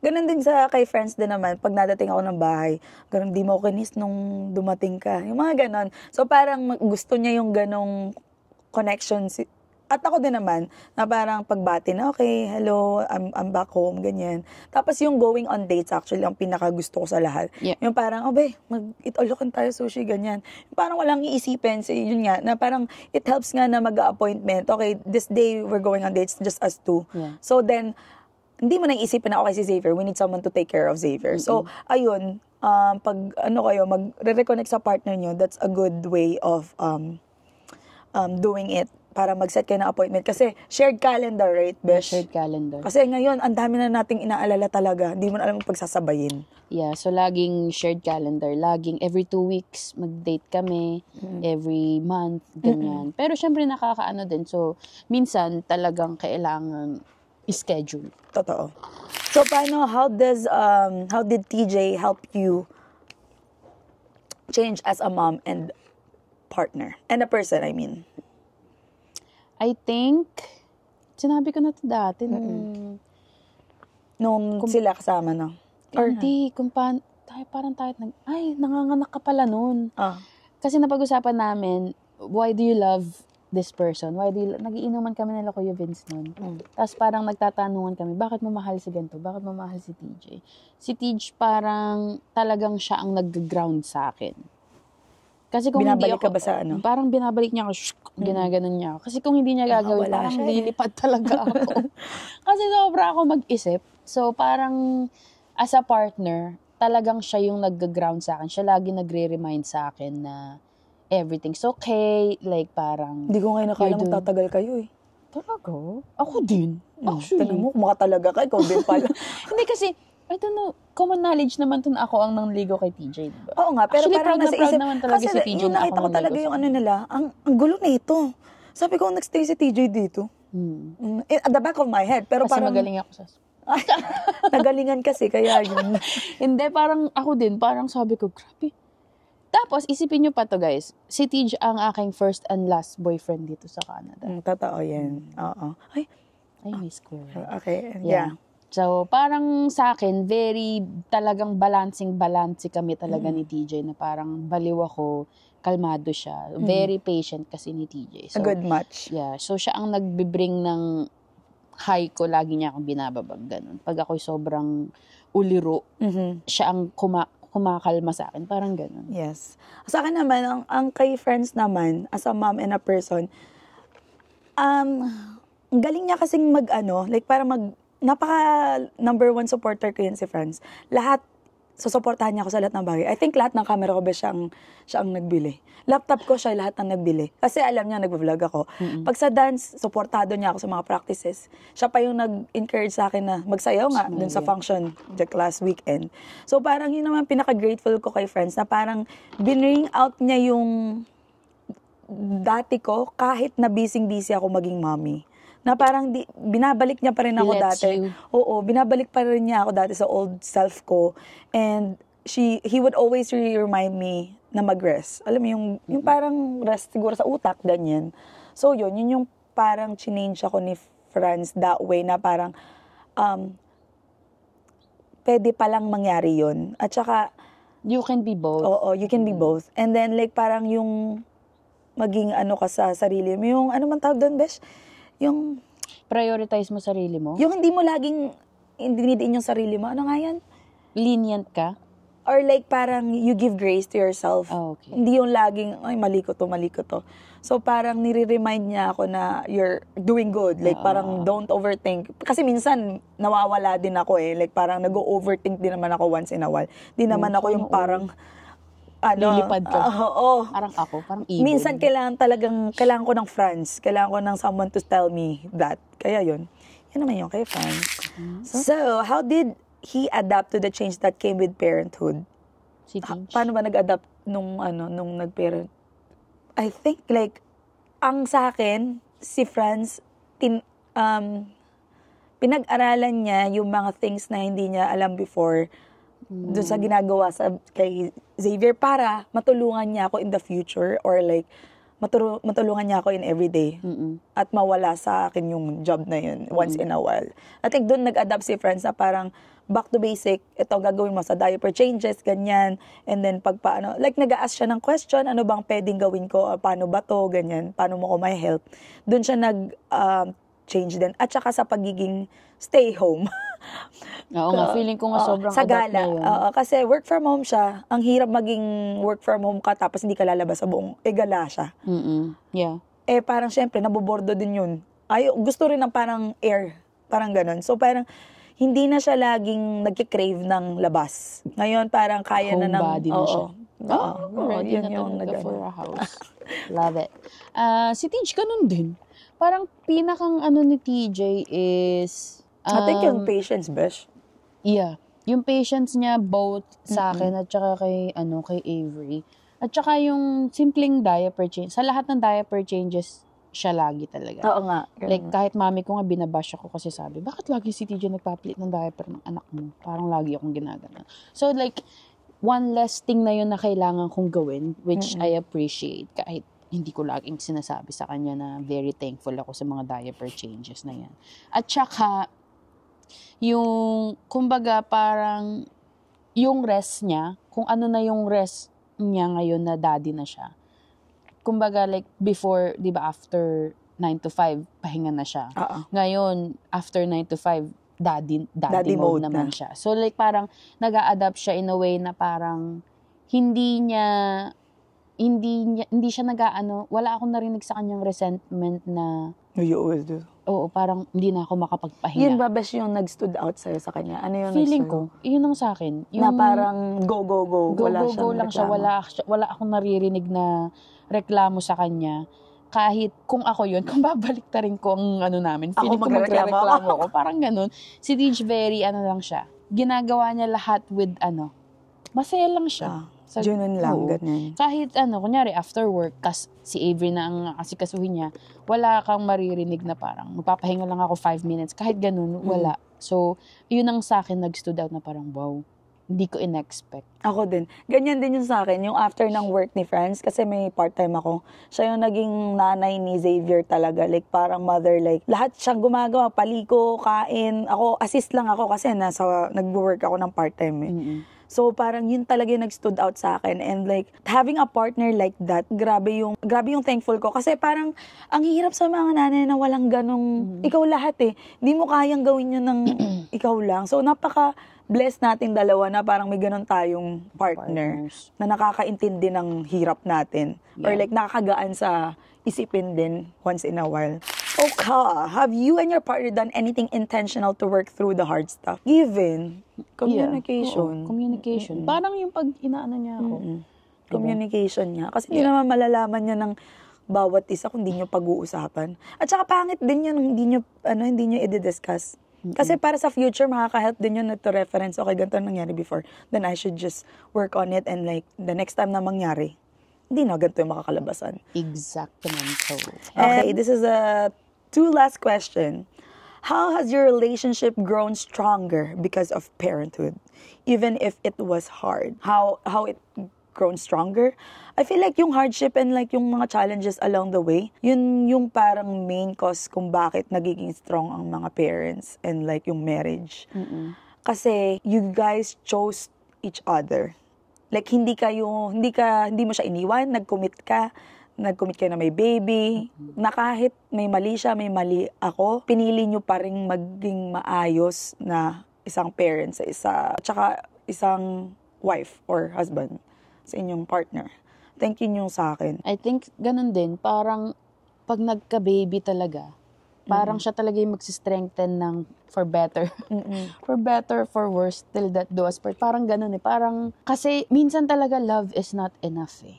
Ganun din sa kay friends din naman, pag nadating ako ng bahay, ganun, di mo kinis nung dumating ka. Yung mga ganun. So parang gusto niya yung ganong connection. At ako din naman, na parang pagbati na, okay, hello, I'm back home, ganyan. Tapos yung going on dates actually, ang pinaka gusto ko sa lahat.
Yeah.
Yung parang, mag-itolokan tayo sushi, ganyan. Yung parang walang iisipin. So yun nga, na parang it helps nga na mag-appointment. Okay, this day we're going on dates, just us two.
Yeah.
So then, hindi mo nang isipin na okay si Xavier, we need someone to take care of Xavier. So, ayun, pag kayo, mag-reconnect sa partner nyo, that's a good way of doing it para mag-set kayo ng appointment. Kasi shared calendar, right, Besh?
Shared calendar.
Kasi ngayon, ang dami na nating inaalala talaga. Hindi mo na alam pagsasabayin.
Yeah, so laging shared calendar. Laging every 2 weeks mag-date kami. Every month, ganyan. Pero syempre nakakaano din. So, minsan talagang kailangan schedule.
Totoo. So, paano, how did TJ help you change as a mom and partner? And a person, I mean.
I think, sinabi ko na ito dati.
Nung sila kasama, no?
Hindi, parang tayo, nanganganak ka pala nun. Kasi napag-usapan namin, why do you love this person? Nagiinuman kami nila Kuya Vince nun. Tapos parang nagtatanungan kami, bakit mo mahal si ganito? Bakit mo mahal si TJ? Si TJ parang talagang siya ang nag-ground sa akin. Kasi kung
binabalik
hindi ako,
ka ba sa ano?
Parang binabalik niya ako, ginaganon niya ako. Kasi kung hindi niya gagawin, parang lilipad talaga ako. Kasi sobra ako mag-isip. So parang as a partner, talagang siya yung nag-ground sa akin. Siya lagi nagre-remind sa akin na everything's okay. Like parang...
Hindi ko ngayon nakala magtatagal kayo eh.
Talaga? Ako din. Actually.
Tanong mo, mukha talaga ka. Ikaw din pala.
Hindi kasi, I don't know, common knowledge naman to na ako ang nangligo kay TJ, diba?
Oo nga, pero
actually,
parang nasa
proud
isip.
naman talaga
kasi
si TJ
yung
na ako
nakita ko talaga
nangligo
yung ano nila, ang gulo na ito. Sabi ko, nag-stay si TJ dito. At the back of my head. Pero
kasi
parang,
magaling ako sa...
nagalingan kasi, kaya yun.
Hindi, parang ako din, parang sabi ko, grabe. Tapos, isipin nyo pa to guys, si TJ ang aking first and last boyfriend dito sa Canada.
Totoo yan. Oo. Ay,
may square.
okay, yeah.
So, parang sa akin, very talagang balancing kami talaga ni TJ na parang baliw ako, kalmado siya. Very patient kasi ni TJ. So,
a good match.
Yeah. So, siya ang nagbibring ng high ko, lagi niya akong binababag, ganun. Pag ako'y sobrang uliro, siya ang kumakalma sa akin. Parang ganun.
Yes. Sa akin naman, ang kay friends naman, as a mom and a person, galing niya kasing napaka number 1 supporter ko yun si friends. Lahat, susuportahan niya ako sa lahat ng bagay. I think lahat ng camera ko ba siya ang nagbili. Laptop ko siya lahat ng nagbili. Kasi alam niya, nag-vlog ako. Pag sa dance, suportado niya ako sa mga practices. Siya pa yung nag-encourage sa akin na magsayaw nga dun sa function the last weekend. So parang yun naman pinaka-grateful ko kay friends na parang binring out niya yung dati ko, kahit na busy ako maging mommy, na parang binabalik niya pa rin ako dati. Oo, binabalik pa rin niya ako dati sa old self ko. And he would always remind me na mag-rest. Alam mo, yung parang rest siguro sa utak, ganyan. So yun yung parang change ako ni Franz that way na parang pwede palang mangyari yun. At saka,
you can be both.
Oo, you can be both. And then like parang yung maging ka sa sarili mo. Yung ano man tawag doon, Besh? Yung
prioritize mo sarili mo?
Yung hindi mo laging dinidiin yung sarili mo. Ano nga yan?
Lenient ka?
Or like parang you give grace to yourself.
Oh, okay.
Hindi yung laging, ay mali ko to. So parang nire-remind niya ako na you're doing good. Like parang don't overthink. Kasi minsan nawawala din ako eh. Like parang nag-overthink din naman ako once in a while. Di naman ako yung parang
lilipad ka.
Oo.
Parang ako, parang evil.
Minsan kailangan ko ng friends. Kailangan ko ng someone to tell me that. Kaya yun. Yan naman yung kay Franz. So, how did he adapt to the change that came with parenthood?
Si Tinch.
Paano ba nag-adapt nung nag-parent? I think like, ang sa akin, si Franz, pinag-aralan niya yung mga things na hindi niya alam before doon sa ginagawa kay Xavier para matulungan niya ako in the future or like matulungan niya ako in everyday at mawala sa akin yung job na yun once in a while. I think doon nag-adapt si Franz na parang back to basic, ito gagawin mo sa diaper changes, ganyan. And then pag paano, like nag-a-ask siya ng question, ano bang pwedeng gawin ko, paano ba to, ganyan, paano mo ko may help. Doon siya change din. At saka sa pagiging stay home.
Oo nga, feeling ko nga sobrang
sa
adapt
gala.
na yun.
Kasi work from home siya. Ang hirap maging work from home ka tapos hindi ka lalabas sa buong, gala siya.
Yeah.
Parang syempre, nabobordo din yun. Gusto rin ng parang air. Parang ganun. So parang, hindi na siya laging nagkikrave ng labas. Ngayon, parang kaya na ng...
Homebody na siya.
Ready
yun
na
talaga for a house. Love it. Si TJ, ganun din. Parang pinakang ni TJ is...
I think yung patience, Besh.
Yeah. Yung patience niya both sa akin at saka kay Avery. At saka yung simpleng diaper change. Sa lahat ng diaper changes, siya lagi talaga.
Oo nga.
Like, kahit mami ko nga, binabash ako kasi sabi, bakit lagi si TJ nagpapalit ng diaper ng anak mo? Parang lagi akong ginagana. So, like, one less thing na yun na kailangan kong gawin, which I appreciate, kahit hindi ko laging sinasabi sa kanya na very thankful ako sa mga diaper changes na yan. At saka, yung, kumbaga, parang, yung rest niya, kung ano na yung rest niya ngayon na daddy na siya, kumbaga, like, before, di ba, after 9 to 5, pahinga na siya. Ngayon, after 9 to 5, daddy mode naman siya. So, like, parang, nag-a-adapt siya in a way na parang, hindi siya wala akong narinig sa kanyang resentment na,
you always do.
Oo, parang, hindi na ako makapagpahinga.
Yun ba, Besh, yung nag-stood out sa'yo sa kanya? Ano yung
feeling ko, yun naman sa akin. Yung,
na parang, go. Wala
go lang siya. Wala akong naririnig na reklamo sa kanya. Kahit kung ako yun, kung babalik ta rin ko ang namin. Feeling ko magreklamo ako. Parang ganun. Si Tej very, lang siya. Ginagawa niya lahat with, masaya lang siya.
Genuine lang, ganun.
Kahit, kunyari, after work, si Avery na ang asikasuhin niya, wala kang maririnig na parang, magpapahinga lang ako 5 minutes. Kahit ganun, wala. So, yun ang sa akin, nag-stood out na parang, wow, hindi ko in-expect.
Ako din. Ganyan din yung sa akin, yung after ng work ni Franz, kasi may part-time ako. Siya yung naging nanay ni Xavier talaga. Like, parang mother, like, lahat siyang gumagawa, paliko, kain. Ako, assist lang ako kasi nag-work ako ng part-time eh. So, parang yun talaga yung nag-stood out sa akin. And like, having a partner like that, grabe yung thankful ko. Kasi parang, ang hirap sa mga nanay na walang ganong, ikaw lahat eh. Hindi mo kayang gawin yun ng ikaw lang. So, blessed nating dalawa na parang may ganun tayong partner na nakakaintindi ng hirap natin. Yeah. Or like nakakagaan sa isipin din once in a while. Okay, have you and your partner done anything intentional to work through the hard stuff? Given communication.
Yeah. Communication. Parang yung pag inaano niya ako.
Communication niya. Kasi hindi naman malalaman niya ng bawat isa kung hindi niyo pag-uusapan. At saka pangit din yun, hindi niyo i-discuss. Kasi para sa future, makaka-help din yun to reference, okay, ganito nangyari before. Then I should just work on it and like, the next time na mangyari, hindi na ganito yung makakalabasan.
Exactamente.
Okay, this is a 2 last question. How has your relationship grown stronger because of parenthood, even if it was hard? How it grown stronger? I feel like yung hardship and like yung mga challenges along the way, yun yung parang main cause kung bakit nagiging strong ang mga parents and like yung marriage. Kasi you guys chose each other. Like hindi mo siya iniwan, nag-commit ka na may baby, na kahit may mali siya, may mali ako, pinili nyo pa rin maging maayos na isang parent sa isa, tsaka isang wife or husband sa inyong partner. Thank you nyo sa akin.
I think ganun din, parang pag nagka-baby talaga, parang siya talaga yung magsistrengthen ng for better. For better, for worse, till that do us part. Parang ganun eh. Parang, kasi minsan talaga love is not enough eh.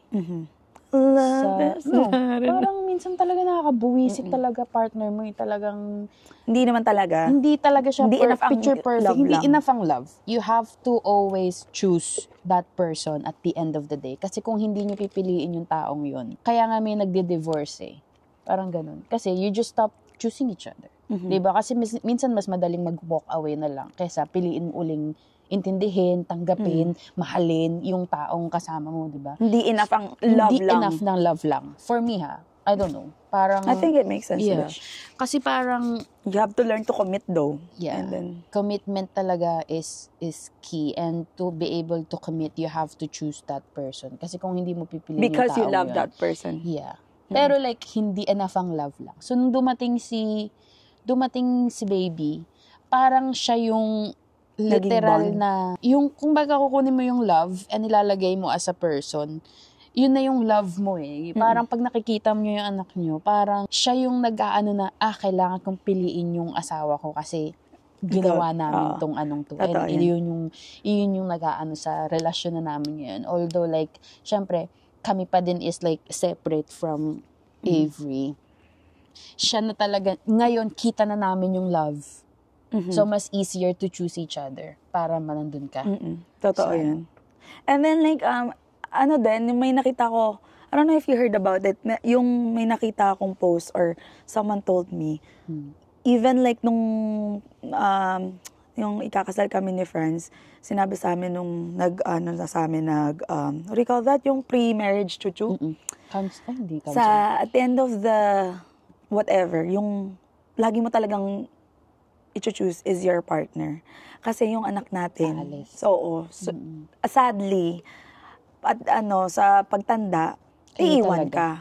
Parang minsan talaga nakakabuwisik talaga partner mo. Talagang,
Hindi naman talaga.
hindi talaga siya
Hindi enough ang
picture perfect.
love
Hindi
lang.
enough ang love. You have to always choose that person at the end of the day. Kasi kung hindi nyo pipiliin yung taong yun, kaya nga may nagdi-divorce eh. Parang ganun. Kasi you just stop choosing each other. Diba? Kasi minsan mas madaling mag-walk away na lang kaysa piliin mo uling intindihin, tanggapin, mahalin yung taong kasama mo, diba?
Hindi enough ang love
Hindi
lang.
enough ng love lang. For me ha, I don't know. Parang,
I think it makes sense.
yeah.
Bish.
Kasi parang,
You have to learn to commit though.
yeah,
And then,
commitment talaga is key. And to be able to commit, you have to choose that person. Kasi kung hindi mo pipiliin
because
yung
you
taong
love
yun,
that person.
yeah. Pero like, hindi enough ang love lang. So, nung dumating si baby, parang siya yung literal
bond.
na, yung kung baga kukunin mo yung love and ilalagay mo as a person, yun na yung love mo eh. Parang pag nakikita mo yung anak nyo, parang siya yung nag-aano na, kailangan kong piliin yung asawa ko kasi ginawa namin tong anong to.
Totoo
And yun yung nag-aano sa relasyon na namin yun. Although like, syempre, kami pa din is like separate from Avery. Siya na talaga, ngayon kita na namin yung love. So, mas easier to choose each other para manandun ka.
Totoo yan. And then like, ano din, may nakita ko, I don't know if you heard about it, yung may nakita akong post or someone told me, even like nung, yung ikakasal kami ni friends, sinabi sa amin nung what do you call that? Yung pre-marriage chuchu?
Hindi counseling.
At the end of the whatever, yung lagi mo talagang i-choose is your partner. Kasi yung anak natin, sadly, at sa pagtanda, iiwan ka.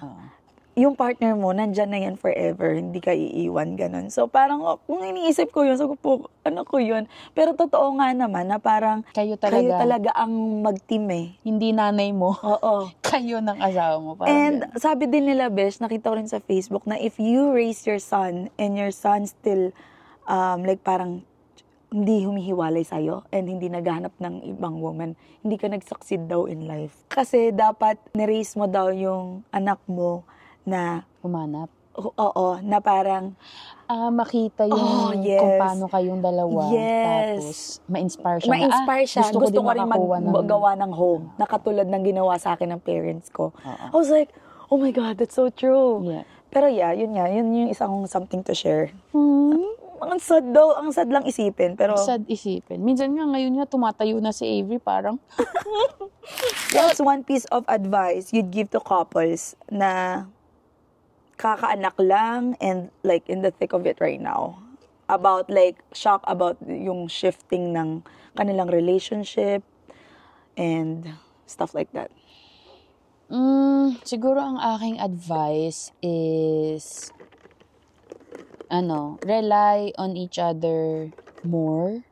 Yung partner mo, nandyan na yan forever, hindi ka iiwan, ganun. So parang, kung iniisip ko yun, sabi ko, ano ko yun? Pero totoo nga naman na parang,
kayo
talaga ang mag-team eh.
Hindi nanay mo.
Oo.
Kayo ng asawa mo. Parang
And
ganun.
sabi din nila, Besh, nakita ko rin sa Facebook, na if you raise your son and your son still, like parang, hindi humihiwalay sa'yo and hindi naghahanap ng ibang woman, hindi ka nag-succeed daw in life. Kasi dapat niraise mo daw yung anak mo na,
Humanap.
oo, na parang,
Makita yung
yes.
kung paano kayong dalawa.
Yes.
Tapos, ma-inspire siya.
ma-inspire siya. Gusto ko rin
makakuha ng-
maggawa ng home. Na katulad ng ginawa sa akin ng parents ko. I was like, oh my God, that's so true.
Yeah.
Pero yeah, yun nga. Yun yung isang something to share. Ang sad daw. Ang sad lang isipin. Pero
Sad isipin. Minsan nga, ngayon nga, tumatayo na si Avery, parang,
what's one piece of advice you'd give to couples na kakaanak lang and like in the thick of it right now? About like, shock about yung shifting ng kanilang relationship and stuff like that.
Siguro ang aking advice is, rely on each other more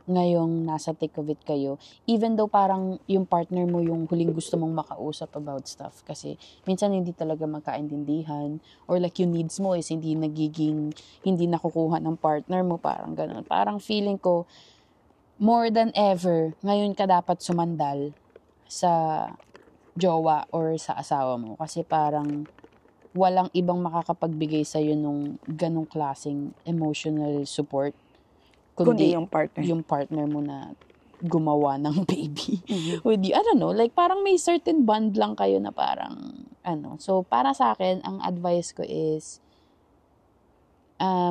ngayong nasa thick of it kayo. Even though parang yung partner mo yung huling gusto mong makausap about stuff. Kasi minsan hindi talaga magkaintindihan. Or like yung needs mo is hindi nakukuha ng partner mo. Parang ganun. Parang feeling ko, more than ever, ngayon ka dapat sumandal sa jowa or sa asawa mo. Kasi parang walang ibang makakapagbigay sa'yo nung ganong klaseng emotional support.
Kundi yung partner.
Yung partner mo na gumawa ng baby with you. I don't know, like parang may certain bond lang kayo na parang So para sa akin, ang advice ko is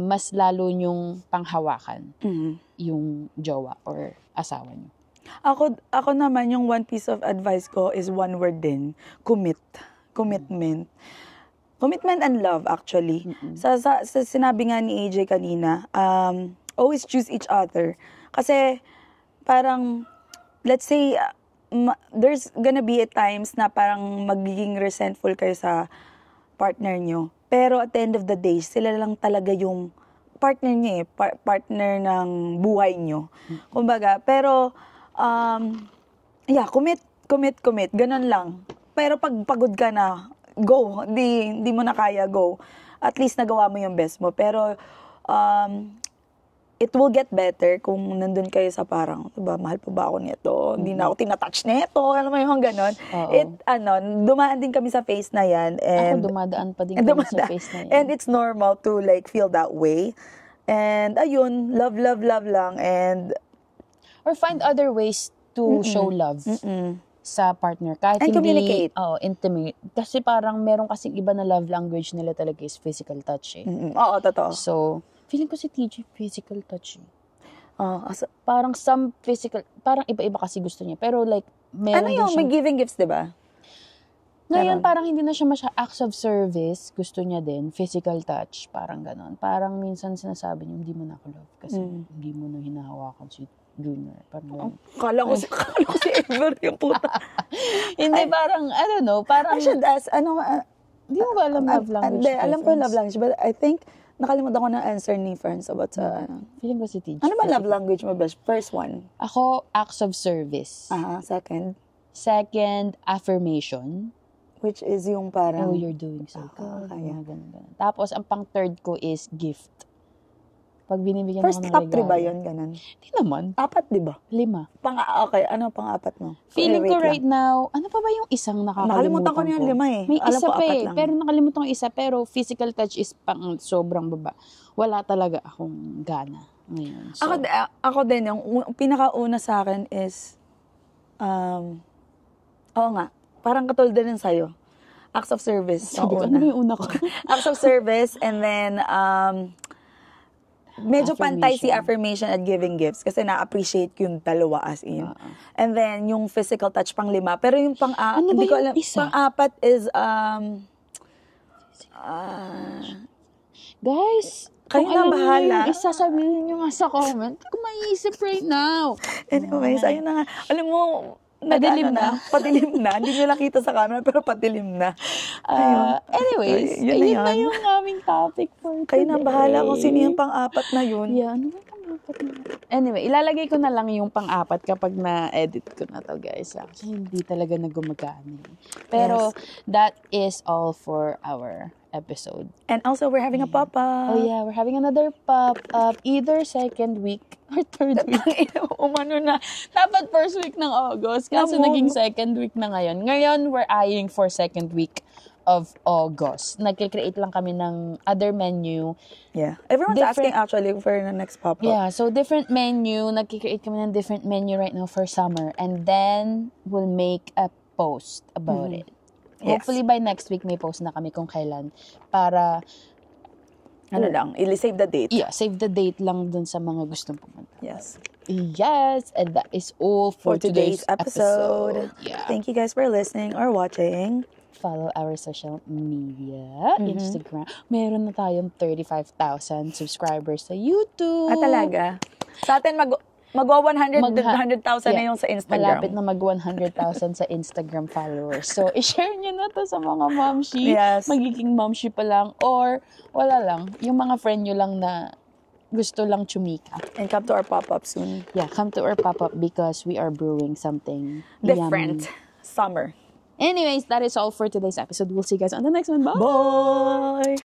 mas lalo nyong panghawakan yung jowa or asawa nyo.
Ako naman, yung one piece of advice ko is one word din. Commitment. Commitment and love, actually. Sa sinabi nga ni AJ kanina, always choose each other. Kasi, parang, let's say, there's gonna be times na parang magiging resentful kayo sa partner nyo. Pero at the end of the day, sila lang talaga yung partner niya partner ng buhay nyo. Kumbaga, pero, commit. Ganun lang. Pero pag pagod ka na, go. Hindi mo na kaya, go. At least nagawa mo yung best mo. Pero, it will get better kung nandun kayo sa parang, diba, mahal pa ba ako nito? Hindi na ako tinatouch nito. Alam mo yung ganon. Dumaan din kami sa phase na yan. And,
ako dumadaan pa din kami sa phase na yan.
And it's normal to like feel that way. And ayun, love lang. And
or find other ways to show love sa partner. Kahit
and
hindi,
communicate.
Intimate. Kasi parang meron kasing iba na love language nila talaga is physical touch
Oo, totoo.
So, feeling ko si TJ physical touch parang some physical, parang iba-iba kasi gusto niya. Pero like, meron din
may giving gifts, diba?
Ngayon, parang hindi na siya acts of service. Gusto niya din. Physical touch. Parang ganon. Parang minsan sinasabi niya, hindi mo na ako love. Kasi hindi mo na hinahawakan si Junior. Parang ganon.
Kala ko si Ever yung puta.
Hindi, parang, I don't know. Parang,
I should ask,
hindi mo ba alam love language?
Hindi, alam ko yung love language. But I think, nakalimutan ko na answer ni Friends about sa,
feeling ko si TJ.
Ano ba love language mo, best? First one?
Ako, acts of service.
Second?
Second, affirmation.
Which is yung parang...
Oh, you're doing so good.
Kaya.
Ganun. Tapos, ang pang-third ko is gift. Pag binibigyan
First
ako ng regalo.
top 3 ba yun? Ganun?
Hindi naman.
4, di ba?
5.
Okay, ano pang-4 mo?
Feeling ko
Wait
right now, ano pa ba yung isang nakakalimutan
Nakalimutan ko na yung 5 eh.
May
Alam
isa
ko,
pa
4 lang.
Pero nakalimutan ko isa. Pero physical touch is pang sobrang baba. Wala talaga akong gana ngayon. So,
Ako din, yung pinakauna sa akin is, oo nga, parang katulad din sa'yo. Acts of service.
sabi ko, ano yung una ko?
Acts of service, and then, medyo pantay si affirmation at giving gifts kasi na-appreciate yung dalawa as in. And then, yung physical touch pang 5. Pero yung hindi ko alam, pang-4 is,
guys,
kayo na bahala.
Isa sabihin nyo nga sa comment. Hindi ko maiisip right now.
Anyways, ayun na nga. Alam mo,
Padilim na.
Padilim na. Hindi nyo nakita sa camera, pero padilim na.
Anyways, yun na yung aming topic for today.
Kayo na bahala kung sino yung pang-4 na yun.
Yeah, ano ba pang-4 na? Anyway, ilalagay ko na lang yung pang-4 kapag na-edit ko na to, guys. Actually, hindi talaga na gumagana. Pero, that is all for our episode.
And also, we're having a pop-up.
Oh yeah, we're having another pop-up. Either second week or third week.
Umano na.
Dapat first week ng August. Kaso naging second week na ngayon. Ngayon, we're eyeing for second week of August. Nagkikreate lang kami ng other menu.
Yeah. Everyone's asking actually for the next pop-up.
Yeah, so different menu. Nagkikreate kami ng different menu right now for summer. And then, we'll make a post about it.
Yes.
Hopefully by next week may post na kami kung kailan para
save the date.
Yeah, save the date lang dun sa mga gustong pumunta.
Yes.
Yes, and that is all for today's episode. Yeah.
Thank you guys for listening or watching.
Follow our social media, Instagram. Meron na tayong 35,000 subscribers sa YouTube.
Talaga? Sa atin magwa 100,000 na yung sa Instagram.
Malapit na mag 100,000 sa Instagram followers. So, i-share nyo na to sa mga momshi.
Yes.
Magiging momshi pa lang. Or, wala lang. Yung mga friend nyo lang na gusto lang chumika.
And come to our pop-up soon.
Yeah, come to our pop-up because we are brewing something
different.
Yummy.
Summer.
Anyways, that is all for today's episode. We'll see you guys on the next one. Bye!
Bye!